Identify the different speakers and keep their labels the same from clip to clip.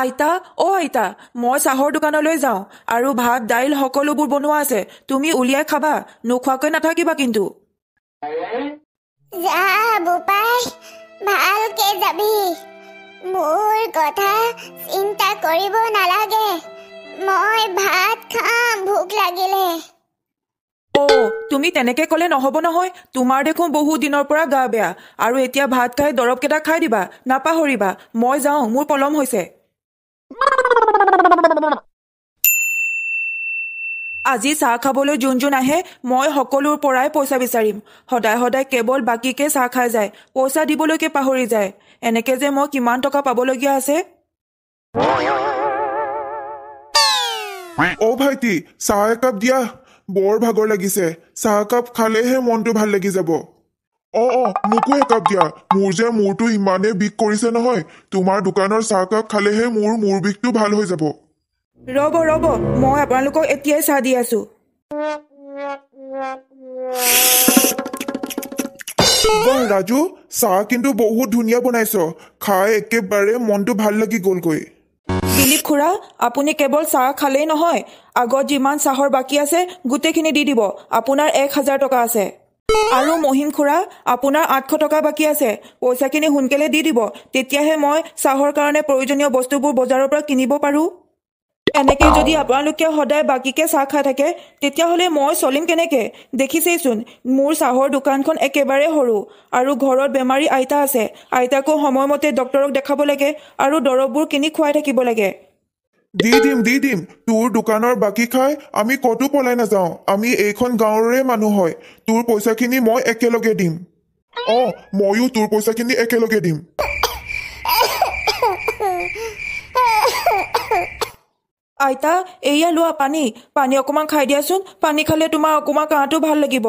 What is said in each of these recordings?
Speaker 1: আইতা আইতা মই চাহৰ দোকানলৈ যাওঁ আৰু ভাত দাইল সকলোবোৰ বনোৱা আছে তুমি উলিয়াই খাবা নোখোৱাকৈ নাথাকিবা কিন্তু
Speaker 2: যা বোপাই ভালকে যাবি মোৰ কথা চিন্তা কৰিব নালাগে মই ভাত খাম ভোক লাগিলে
Speaker 1: তুমি তেনেকে ক'লে নহ'ব নহয় তোমাৰ দেখোন বহু দিনৰ পৰা গা বেয়া আৰু এতিয়া ভাত খাই দৰৱকেইটা খাই দিবা নাপাহৰিবা মই যাওঁ মোৰ পলম হৈছে আজি চাহ খাবলৈ যোন আহে মই সকলোৰ পৰাই পইচা বিচাৰিম সদায় সদায় কেৱল বাকীকে চাহ খাই যায় পইচা দিবলৈকে পাহৰি যায় এনেকে যে মই কিমান টকা পাবলগীয়া আছে
Speaker 3: ভাইটি চাহ একাপ দিয়া বৰ ভাগৰ লাগিছে চাহ একাপ খালেহে মনটো ভাল লাগি যাব মোকো একাপ দিয়া মোৰ যে মূৰটো ইমানেই বিষ কৰিছে নহয় তোমাৰ দোকানৰ চাহ একাপ খালেহে মোৰ মূৰ বিষটো ভাল হৈ যাব
Speaker 1: ৰ'ব মই আপোনালোকক এতিয়াই চাহ দি আছো
Speaker 3: ৰাজু চাহ কিন্তু বহুত ধুনীয়া বনাইছ খাই একেবাৰে মনটো ভাল লাগি গ'লগৈ
Speaker 1: দিলীপ খুৰা আপুনি কেৱল চাহ খালেই নহয় আগত যিমান চাহৰ বাকী আছে গোটেইখিনি দি দিব আপোনাৰ 1000 টকা আছে আৰু মহিম খুৰা আপোনাৰ 800 টকা বাকী আছে পইচাখিনি সোনকালে দি দিব তেতিয়াহে মই চাহৰ কাৰণে প্ৰয়োজনীয় বস্তুবোৰ বজাৰৰ পৰা কিনিব পাৰোঁ এনেকে যদি আপোনালোকে সদায় বাকীকে চাহ খাই থাকে তেতিয়াহ'লে মই চলিম কেনেকে দেখিছেইচোন মোৰ চাহৰ দোকানখন একেবাৰে সৰু আৰু ঘৰত বেমাৰী আইতা আছে আইতাকো সময়মতে ডক্তৰক দেখাব লাগে আৰু দৰৱবোৰ কিনি খুৱাই থাকিব লাগে
Speaker 3: দি দিম তোৰ দোকানৰ বাকী খাই আমি কতো পলাই নাযাওঁ আমি এইখন গাঁৱৰে মানুহ হয় তোৰ পইচাখিনি মই একেলগে দিম ময়ো তোৰ পইচাখিনি একেলগে দিম
Speaker 1: আইতা এয়া লোৱা পানী অকণমান খাই দিয়াচোন পানী খালে তোমাৰ অকণমান কাহটো ভাল লাগিব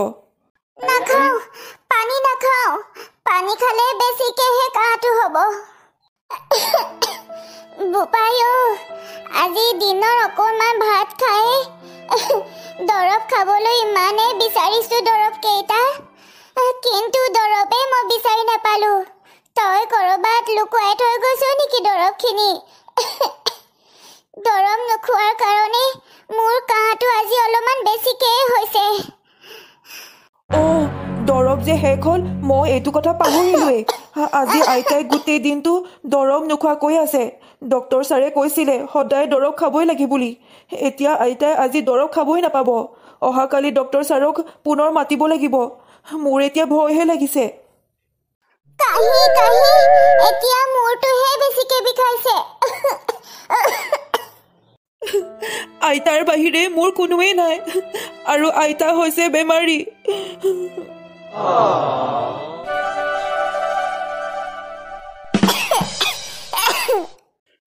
Speaker 2: নাখাওঁ পানী খালে বেছিকেহে কাহটো হ'ব বোপাই আজি দিনৰ অকণমান ভাত খাই দৰৱ খাবলৈ ইমানেই বিচাৰিছো দৰৱ কেইটা কিন্তু দৰৱে মই বিচাৰি নাপালো তই কৰবাত লুকুৱাই থৈ গৈছ নেকি দৰৱখিনি দৰৱ নোখোৱাৰ কাৰণে মোৰ কাহটো আজি অলপমান বেছিকেই হৈছে
Speaker 1: দৰৱ যে শেষ হ'ল মই এইটো কথা পাহৰিলোৱেই আজি আইতাই গোটেই দিনটো দৰৱ নোখোৱাকৈ আছে ডক্তৰ ছাৰে কৈছিলে সদায় দৰৱ খাবই লাগে বুলি এতিয়া আইতাই আজি দৰৱ খাবই নাপাব অহাকালি ডক্তৰ ছাৰক পুনৰ মাতিব লাগিব মোৰ এতিয়া ভয়হে লাগিছে
Speaker 2: এতিয়া মূৰটোহে বেছিকে বিষাইছে
Speaker 1: আইতাৰ বাহিৰে মোৰ কোনোৱেই নাই আৰু আইতা হৈছে বেমাৰী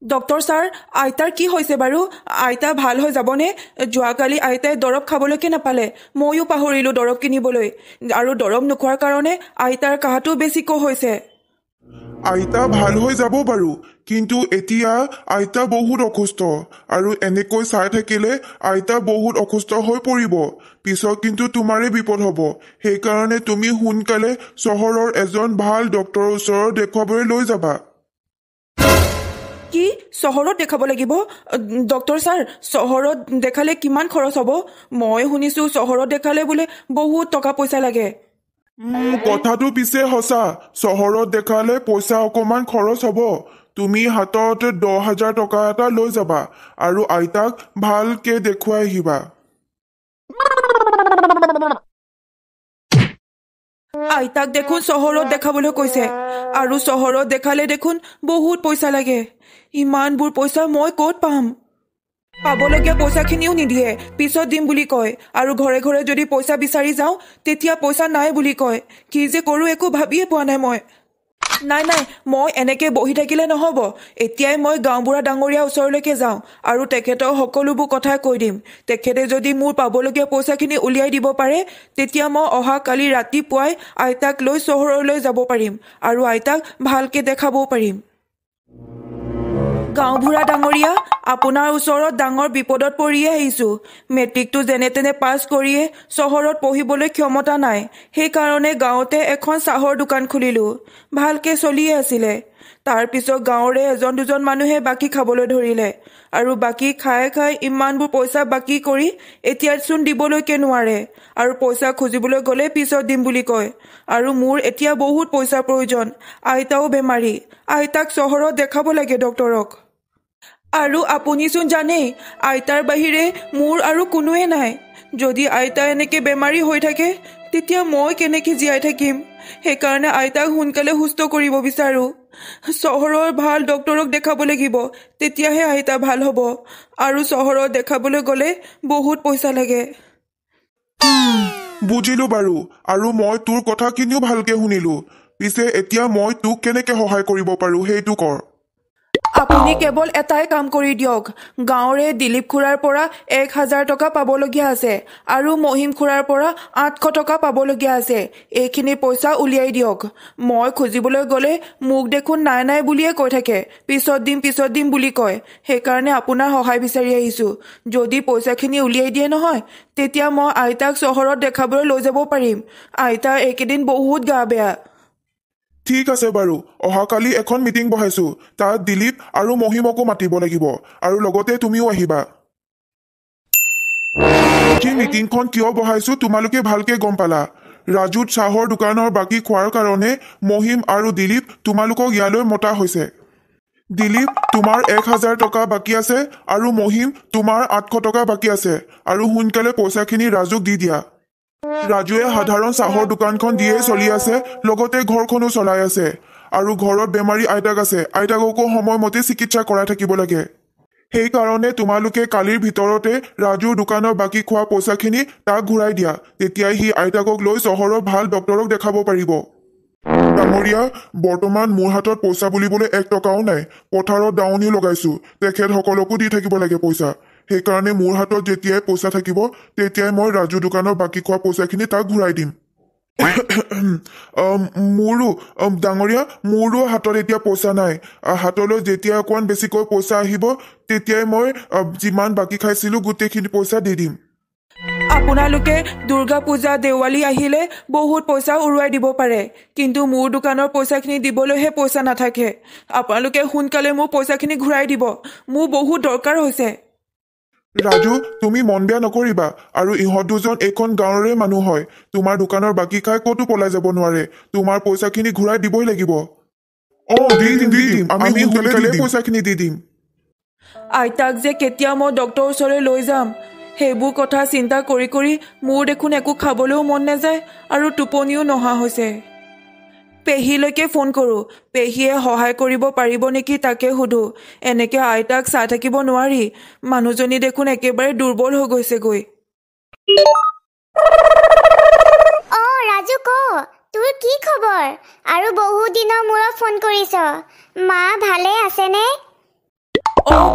Speaker 1: ডক্তৰ ছাৰ আইতাৰ কি হৈছে বাৰু আইতা ভাল হৈ যাবনে যোৱাকালি আইতাই দৰৱ খাবলৈকে নাপালে ময়ো পাহৰিলোঁ দৰৱ কিনিবলৈ আৰু দৰৱ নোখোৱাৰ কাৰণে আইতাৰ কাহটো বেছিকৈ হৈছে
Speaker 3: আইতা ভাল হৈ যাব বাৰু কিন্তু এতিয়া আইতা বহুত অসুস্থ আৰু এনেকৈ চাই থাকিলে আইতা বহুত অসুস্থ হৈ পৰিব পিছত কিন্তু তোমাৰে বিপদ হ'ব সেইকাৰণে তুমি সোনকালে চহৰৰ এজন ভাল ডক্তৰৰ ওচৰত দেখুৱাবলৈ লৈ যাবা
Speaker 1: কি চহৰত দেখাব লাগিব ডক্তৰ ছাৰ চহৰত দেখালে কিমান খৰচ হ'ব মই শুনিছোঁ চহৰত দেখালে বোলে বহুত টকা পইচা লাগে
Speaker 3: কথাটো পিছে সঁচা চহৰত দেখালে পইচা অকমান খৰচ হ'ব তুমি হাতত 10,000 টকা এটা লৈ যাবা আৰু আইতাক ভালকে দেখুৱাই আহিবা
Speaker 1: আইতাক দেখোন চহৰত দেখাবলৈ কৈছে আৰু চহৰত দেখালে দেখোন বহুত পইচা লাগে ইমানবোৰ পইচা মই ক'ত পাম পাবলগীয়া পইচাখিনিও নিদিয়ে পিছত দিম বুলি কয় আৰু ঘৰে ঘৰে যদি পইচা বিচাৰি যাওঁ তেতিয়া পইচা নাই বুলি কয় কি যে কৰোঁ একো ভাবিয়ে পোৱা নাই নাই মই এনেকে বহি থাকিলে নহ'ব এতিয়াই মই গাঁওবুঢ়া ডাঙৰীয়া ওচৰলৈকে যাওঁ আৰু তেখেতক সকলোবোৰ কথাই কৈ দিম তেখেতে যদি মোৰ পাবলগীয়া পইচাখিনি উলিয়াই দিব পাৰে তেতিয়া মই অহাকালি ৰাতিপুৱাই আইতাক লৈ চহৰলৈ যাব পাৰিম আৰু আইতাক ভালকৈ দেখাবও পাৰিম গাঁওবুঢ়া ডাঙৰীয়া, আপোনাৰ ওচৰত ডাঙৰ বিপদত পৰিয়ে আহিছোঁ। মেট্ৰিকটো যেনে তেনে পাছ কৰিয়ে চহৰত পঢ়িবলৈ ক্ষমতা নাই। সেইকাৰণে গাঁৱতে এখন চাহৰ দোকান খুলিলোঁ। ভালকৈ চলিয়ে আছিলে। তাৰপিছত গাঁৱৰে এজন দুজন মানুহে বাকী খাবলৈ ধৰিলে আৰু বাকী খাই খাই ইমানবোৰ পইচা বাকী কৰি এতিয়াচোন দিবলৈকে নোৱাৰে আৰু পইচা খুজিবলৈ গ'লে পিছত দিম বুলি কয়। আৰু মোৰ এতিয়া বহুত পইচাৰ প্ৰয়োজন। আইতাও বেমাৰী। আইতাক চহৰত দেখাব লাগে ডক্তৰক। আৰু আপুনিচোন জানেই আইতাৰ বাহিৰে মোৰ আৰু কোনোৱে নাই। যদি আইতা এনেকৈ বেমাৰী হৈ থাকে তেতিয়া মই কেনেকৈ জীয়াই থাকিম? সেইকাৰণে আইতাক সোনকালে সুস্থ কৰিব বিচাৰোঁ। চহৰৰ ভাল ডক্তৰক দেখাব লাগিব, তেতিয়াহে আইতা ভাল হ'ব। আৰু চহৰত দেখাবলৈ গ'লে বহুত পইচা লাগে।
Speaker 3: বুজিলো বাৰু, আৰু মই তোৰ কথাখিনিও ভালকে শুনিলো। পিছে এতিয়া মই তোক কেনেকে সহায় কৰিব পাৰো সেইটো কৰ।
Speaker 1: আপুনি কেৱল এটাই কাম কৰি দিয়ক। গাঁৱৰে দিলীপ খুৰাৰ পৰা 1,000 টকা পাবলগীয়া আছে আৰু মহিম খুৰাৰ পৰা 800 টকা পাবলগীয়া আছে। এইখিনি পইচা উলিয়াই দিয়ক। মই খুজিবলৈ গ'লে মোক দেখোন নাই নাই বুলিয়ে কৈ থাকে, পিছত দিম বুলি কয়। সেইকাৰণে আপোনাৰ সহায় বিচাৰি আহিছোঁ। যদি পইচাখিনি উলিয়াই দিয়ে নহয়, তেতিয়া মই আইতাক চহৰত দেখাবলৈ লৈ যাব পাৰিম। আইতাৰ এইকেইদিন বহুত গা বেয়া।
Speaker 3: ঠিক আছে বাৰু, অহাকালি এখন মিটিং বহাইছো। তাত দিলীপ আৰু মহিমকো মাতিব লাগিব আৰু লগতে তুমিও আহিবা। সেই মিটিংখন কিয় বহাইছো তোমালোকে ভালকে গম পালা। ৰাজুত চাহৰ দোকানৰ বাকী খোৱাৰ কাৰণে মহিম আৰু দিলীপ তোমালোকক ইয়ালৈ মতা হৈছে। দিলীপ, তোমাৰ 1,000 টকা বাকী আছে আৰু মহিম তোমাৰ 800 টকা বাকী আছে। আৰু সোনকালে পইচাখিনি ৰাজুক দি দিয়া। ৰাজুৱে সাধাৰণ চাহৰ দোকানখন দিয়ে চলি আছে, লগতে ঘৰখনো চলাই আছে। আৰু ঘৰত বেমাৰী আইতাক আছে। আইতাককো সময়মতে চিকিৎসা কৰাই থাকিব লাগে। সেইকাৰণে তোমালোকে কালিৰ ভিতৰতে ৰাজুৰ দোকানৰ বাকী খোৱা পইচাখিনি তাক ঘূৰাই দিয়া। তেতিয়াই সি আইতাকক লৈ চহৰৰ ভাল ডক্তৰক দেখাব পাৰিব। ডাঙৰীয়া, বৰ্তমান মোৰ হাতত পইচা বুলিবলৈ 1 টকাও নাই। পথাৰত দাৱনীও লগাইছো, তেখেতসকলকো দি থাকিব লাগে পইচা। সেইকাৰণে মোৰ হাতত যেতিয়াই পইচা থাকিব তেতিয়াই মই ৰাজু দোকানৰ বাকী খোৱা পইচাখিনি তাক ঘূৰাই দিম। ডাঙৰীয়া, মোৰো হাতত এতিয়া পইচা নাই। হাতলৈ যেতিয়া অকণমান বেছিকৈ পইচা আহিব তেতিয়াই মই যিমান বাকী খাইছিলো গোটেইখিনি পইচা দি দিম।
Speaker 1: আপোনালোকে দুৰ্গা পূজা দেৱালী আহিলে বহুত পইচা উৰুৱাই দিব পাৰে, কিন্তু মোৰ দোকানৰ পইচাখিনি দিবলৈহে পইচা নাথাকে। আপোনালোকে সোনকালে মোৰ পইচাখিনি ঘূৰাই দিব। মোৰ বহুত দৰকাৰ হৈছে।
Speaker 3: ৰাজু, তুমি মন বেয়া নকৰিবা। আৰু ইহঁত দুজন এইখন গাঁৱৰে মানুহ হয়। তোমাৰ দোকানৰ বাকী খাই ক'তো পলাই যাব নোৱাৰে। তোমাৰ পইচাখিনি ঘূৰাই দিবই লাগিব। দি দিম। আমি সোনকালে পইচাখিনি দি দিম।
Speaker 1: আইতাক যে কেতিয়া মই ডক্তৰৰ ওচৰলৈ লৈ যাম, সেইবোৰ কথা চিন্তা কৰি কৰি মোৰ দেখোন একো খাবলৈও মন নাযায় আৰু টোপনিও নহা হৈছে। পেহীলৈকে ফোন কৰোঁ। পেহীয়ে সহায় কৰিব পাৰিব নেকি তাকে সোধোঁ। এনেকৈ আইতাক চাই থাকিব নোৱাৰি। মানুহজনী দেখোন একেবাৰে দুৰ্বল হৈ গৈছেগৈ।
Speaker 2: ৰাজু, ক তোৰ কি খবৰ? আৰু বহুত দিনৰ মূৰত ফোন কৰিছ। মা ভালে আছেনে?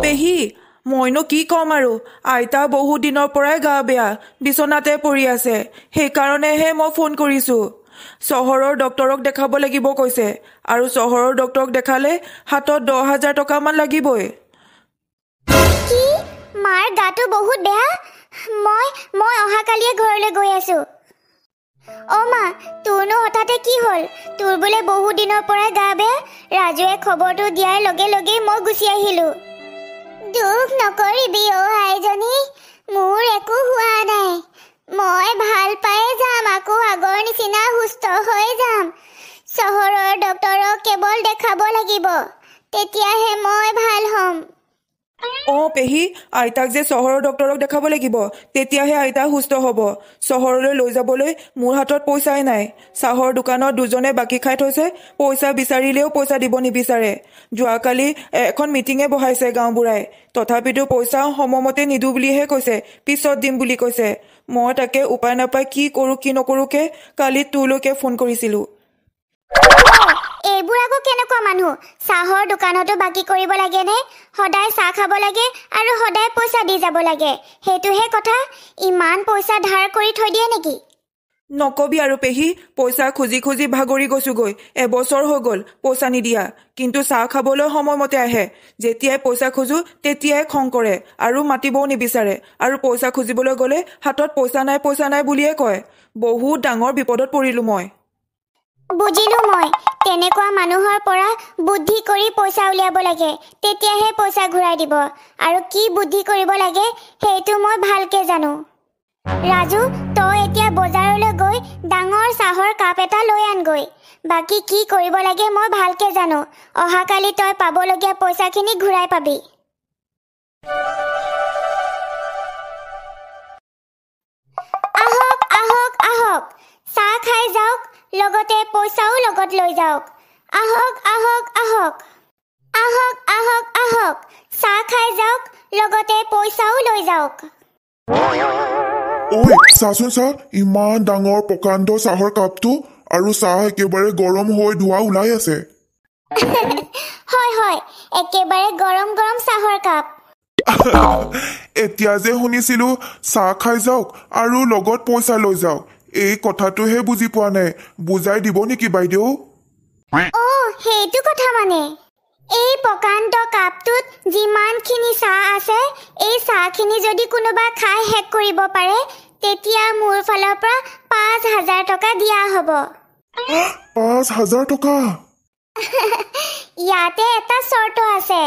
Speaker 1: পেহী, মইনো কি ক'ম আৰু। আইতা বহুত দিনৰ পৰাই গা বেয়া, বিচনাতে পৰি আছে। সেইকাৰণেহে মই ফোন কৰিছোঁ। চহৰৰ ডক্তৰক দেখাব লাগিব কৈছে, আৰু চহৰৰ ডক্তৰক দেখালে হাতত 10,000 টকামান লাগিবই।
Speaker 2: কি? মাৰ গাটো বহুত বেয়া? মই অহাকালিয়ে ঘৰলৈ গৈ আছো। মা, তোৰনো হঠাতে কি হ'ল? তোৰ বোলে বহুত দিনৰ পৰাই গা বেয়া? ৰাজুৱে খবৰটো দিয়াৰ লগে লগেই মই গুচি আহিলো। দুখ নকৰিবি আইজনী, মোৰ একো হোৱা নাই। মই ভাল পাই যাম, আকৌ আগৰ নিচিনা সুস্থ হৈ যাম। চহৰৰ ডক্তৰক কেৱল দেখাব লাগিব, তেতিয়াহে মই ভাল হ'ম।
Speaker 1: পেহী, আইতাক যে চহৰৰ ডক্তৰক দেখাব লাগিব, তেতিয়াহে আইতা সুস্থ হ'ব। চহৰলৈ লৈ যাবলৈ মোৰ হাতত পইচাই নাই। চাহৰ দোকানত দুজনে বাকী খাই থৈছে, পইচা বিচাৰিলেও পইচা দিব নিবিচাৰে। যোৱাকালি এখন মিটিঙে বহাইছে গাঁওবুঢ়াই, তথাপিতো পইচা সময়মতে নিদিওঁ বুলিহে কৈছে, পিছত দিম বুলি কৈছে। মই তাকে উপায় নাপাই কি কৰোঁ কি নকৰোঁকে কালি তোলৈকে ফোন কৰিছিলোঁ।
Speaker 2: এইবোৰ আকৌ কেনেকুৱা মানুহ? চাহৰ দোকানতো বাকী কৰিব লাগেনে? সদায় চাহ খাব লাগে আৰু সদায় পইচা দি যাব লাগে, সেইটোহে কথা? ইমান পইচা ধাৰ কৰি থৈ দিয়ে নেকি?
Speaker 1: নকবি আৰু পেহী পইচা খুজি খুজি ভাগৰি গৈছোগৈ এবছৰ হৈ গ'ল পইচা নিদিয়া কিন্তু চাহ খাবলৈ সময়মতে আহে যেতিয়াই পইচা খোজো তেতিয়াই খং কৰে আৰু মাতিবও নিবিচাৰে আৰু পইচা খুজিবলৈ গ'লে হাতত পইচা নাই বুলিয়ে কয় বহুত ডাঙৰ বিপদত পৰিলো মই
Speaker 2: বুজিলো মই তেনেকুৱা মানুহৰ পৰা বুদ্ধি কৰি পইচা উলিয়াব লাগে তেতিয়াহে পইচা ঘূৰাই দিব আৰু কি বুদ্ধি কৰিব লাগে সেইটো মই ভালকে জানো ৰাজু তই এতিয়া বজাৰলৈ গৈ ডাঙৰ চাহৰ কাপ এটা লৈ আনগৈ বাকি কি কৰিব লাগে মই ভালকে জানো অহাকালি তই পাবলগীয়া পইচাখিনি ঘূৰাই পাবি আহক আহক আহক চাহ খাই যাওক লগতে পইচাও লগত লৈ যাওক আহক আহক আহক আহক আহক আহক চাহ খাই যাওক লগতে পইচাও লৈ যাওক
Speaker 3: ঐ চাচোন চাহ ইমান ডাঙৰ প্ৰকাণ্ড চাহৰ কাপটো আৰু চাহ একেবাৰে গৰম হৈ ধোঁৱা ওলাই আছে
Speaker 2: হয় হয় একেবাৰে গৰম গৰম চাহৰ কাপ
Speaker 3: এতিয়া যে শুনিছিলো চাহ খাই যাওক আৰু লগত পইচা লৈ যাওক এই কথাটোহে বুজি পোৱা নাই বুজাই দিব নেকি বাইদেউ
Speaker 2: সেইটো কথা মানে এই প্ৰকাণ্ড কাপটোত যিমানখিনি চাহ আছে এই চাহখিনি যদি কোনোবা খাই শেষ কৰিব পাৰে তেতিয়া মোৰ ফালৰ পৰা ৫,০০০ টকা দিয়া হ'ব
Speaker 3: ৫,০০০ টকা
Speaker 2: ইয়াতে এটা চৰ্ত আছে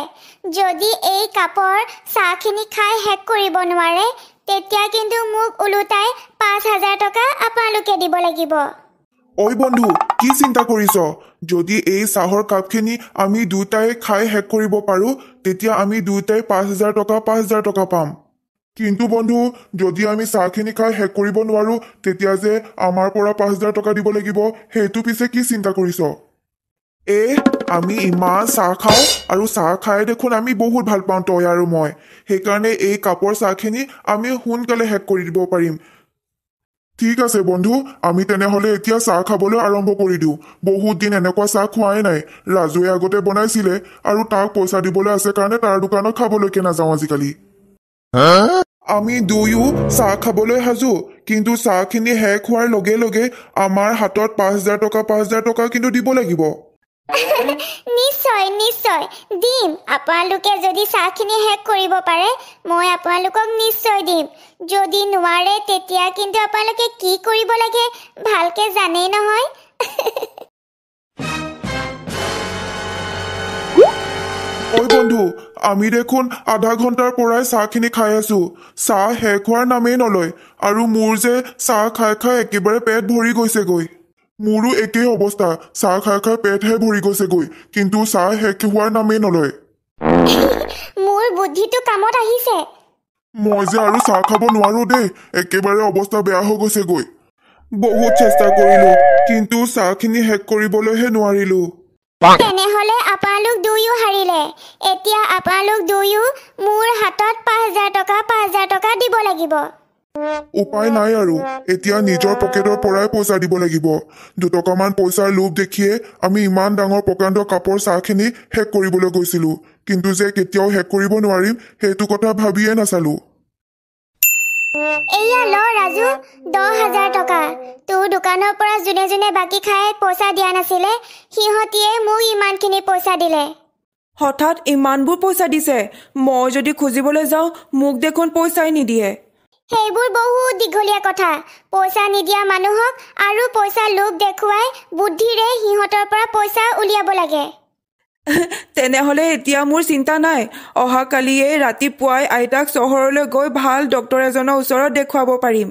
Speaker 2: যদি এই কাপৰ চাহখিনি খাই শেষ কৰিব নোৱাৰে তেতিয়া কিন্তু মোক ওলোটাই ৫,০০০ টকা আপোনালোকে দিব লাগিব
Speaker 3: ঐ বন্ধু কি চিন্তা কৰিছ যদি এই চাহৰ কাপখিনি আমি দুটাই খাই শেষ কৰিব পাৰো তেতিয়া আমি দুটাই ৫,০০০ টকা পাম কিন্তু বন্ধু যদি আমি চাহখিনি খাই শেষ কৰিব নোৱাৰো তেতিয়া যে আমাৰ পৰা ৫,০০০ টকা দিব লাগিব সেইটো পিছে কি চিন্তা কৰিছ আমি ইমান চাহ খাওঁ আৰু চাহ খাই দেখোন আমি বহুত ভাল পাওঁ তই আৰু মই সেইকাৰণে এই কাপৰ চাহখিনি আমি সোনকালে শেষ কৰি দিব পাৰিম ঠিক আছে বন্ধু আমি তেনেহলে এতিয়া চাহ খাবলৈ আৰম্ভ কৰি দিওঁ বহুত দিন এনেকুৱা চাহ খোৱাই নাই ৰাজুৱে আগতে বনাইছিলে আৰু তাক পইচা দিবলৈ আছে কাৰণে তাৰ দোকানত খাবলৈকে নাযাওঁ আজিকালি আমি দুয়ো চাহ খাবলৈ সাজু কিন্তু চাহখিনি শেষ হোৱাৰ লগে লগে আমাৰ হাতত ৫,০০০ টকা কিন্তু দিব লাগিব
Speaker 2: নিশ্চয় নিশ্চয় দিম আপোনালোকে যদি চাহখিনি শেষ কৰিব পাৰে মই আপোনালোকক নিশ্চয় দিম যদি নোৱাৰে তেতিয়া কিন্তু আপোনালোকে কি কৰিব লাগে ভালকে জানেই নহয়
Speaker 3: ঐ বন্ধু আমি দেখোন আধা ঘণ্টাৰ পৰাই চাহখিনি খাই আছো চাহ শেষ হোৱাৰ নামেই নলয় আৰু মোৰ যে চাহ খাই খাই একেবাৰে পেট ভৰি গৈছেগৈ মোৰো একেই অৱস্থা চাহ খাই খাই পেটহে ভৰি গৈছেগৈ কিন্তু চাহ শেষ হোৱাৰ নামেই নলয়
Speaker 2: মোৰ বুদ্ধিটো কামত আহিছে
Speaker 3: মই যে আৰু চাহ খাব নোৱাৰো দেই একেবাৰে অৱস্থা বেয়া হৈ গৈছেগৈ বহুত চেষ্টা কৰিলো কিন্তু চাহখিনি শেষ কৰিবলৈহে নোৱাৰিলো
Speaker 2: তেনেহলে আপোনালোক দুয়ো হাৰিলে এতিয়া আপোনালোক দুয়ো মোৰ হাতত ৫,০০০ টকা দিব লাগিব
Speaker 3: উপায় নাই আৰু এতিয়া নিজৰ পকেটৰ পৰাই পইচা দিব লাগিব ২ টকামান পইচাৰ লোভ দেখিয়ে আমি ইমান ডাঙৰ প্ৰকাণ্ড কাপৰ চাহখিনি শেষ কৰিবলৈ গৈছিলো কিন্তু যে কেতিয়াও শেষ কৰিব নোৱাৰিম সেইটো কথা ভাবিয়ে নাচালো
Speaker 2: এয়া ল ৰাজু ১০,০০০ টকা তোৰ দোকানৰ পৰা যোনে যোনে বাকী খাই পইচা দিয়া নাছিলে সিহঁতিয়ে মোক ইমানখিনি পইচা দিলে
Speaker 1: হঠাৎ ইমানবোৰ পইচা দিছে মই যদি খুজিবলৈ যাওঁ মোক দেখোন পইচাই নিদিয়ে
Speaker 2: সেইবোৰ বহুত দীঘলীয়া কথা পইচা নিদিয়া মানুহক আৰু পইচা লোভ দেখুৱাই বুদ্ধিৰে সিহঁতৰ পৰা পইচা উলিয়াব লাগে
Speaker 1: তেনেহলে এতিয়া মোৰ চিন্তা নাই অহাকালিয়ে ৰাতিপুৱাই আইতাক চহৰলৈ গৈ ভাল ডক্তৰ এজনৰ ওচৰত দেখুৱাব পাৰিম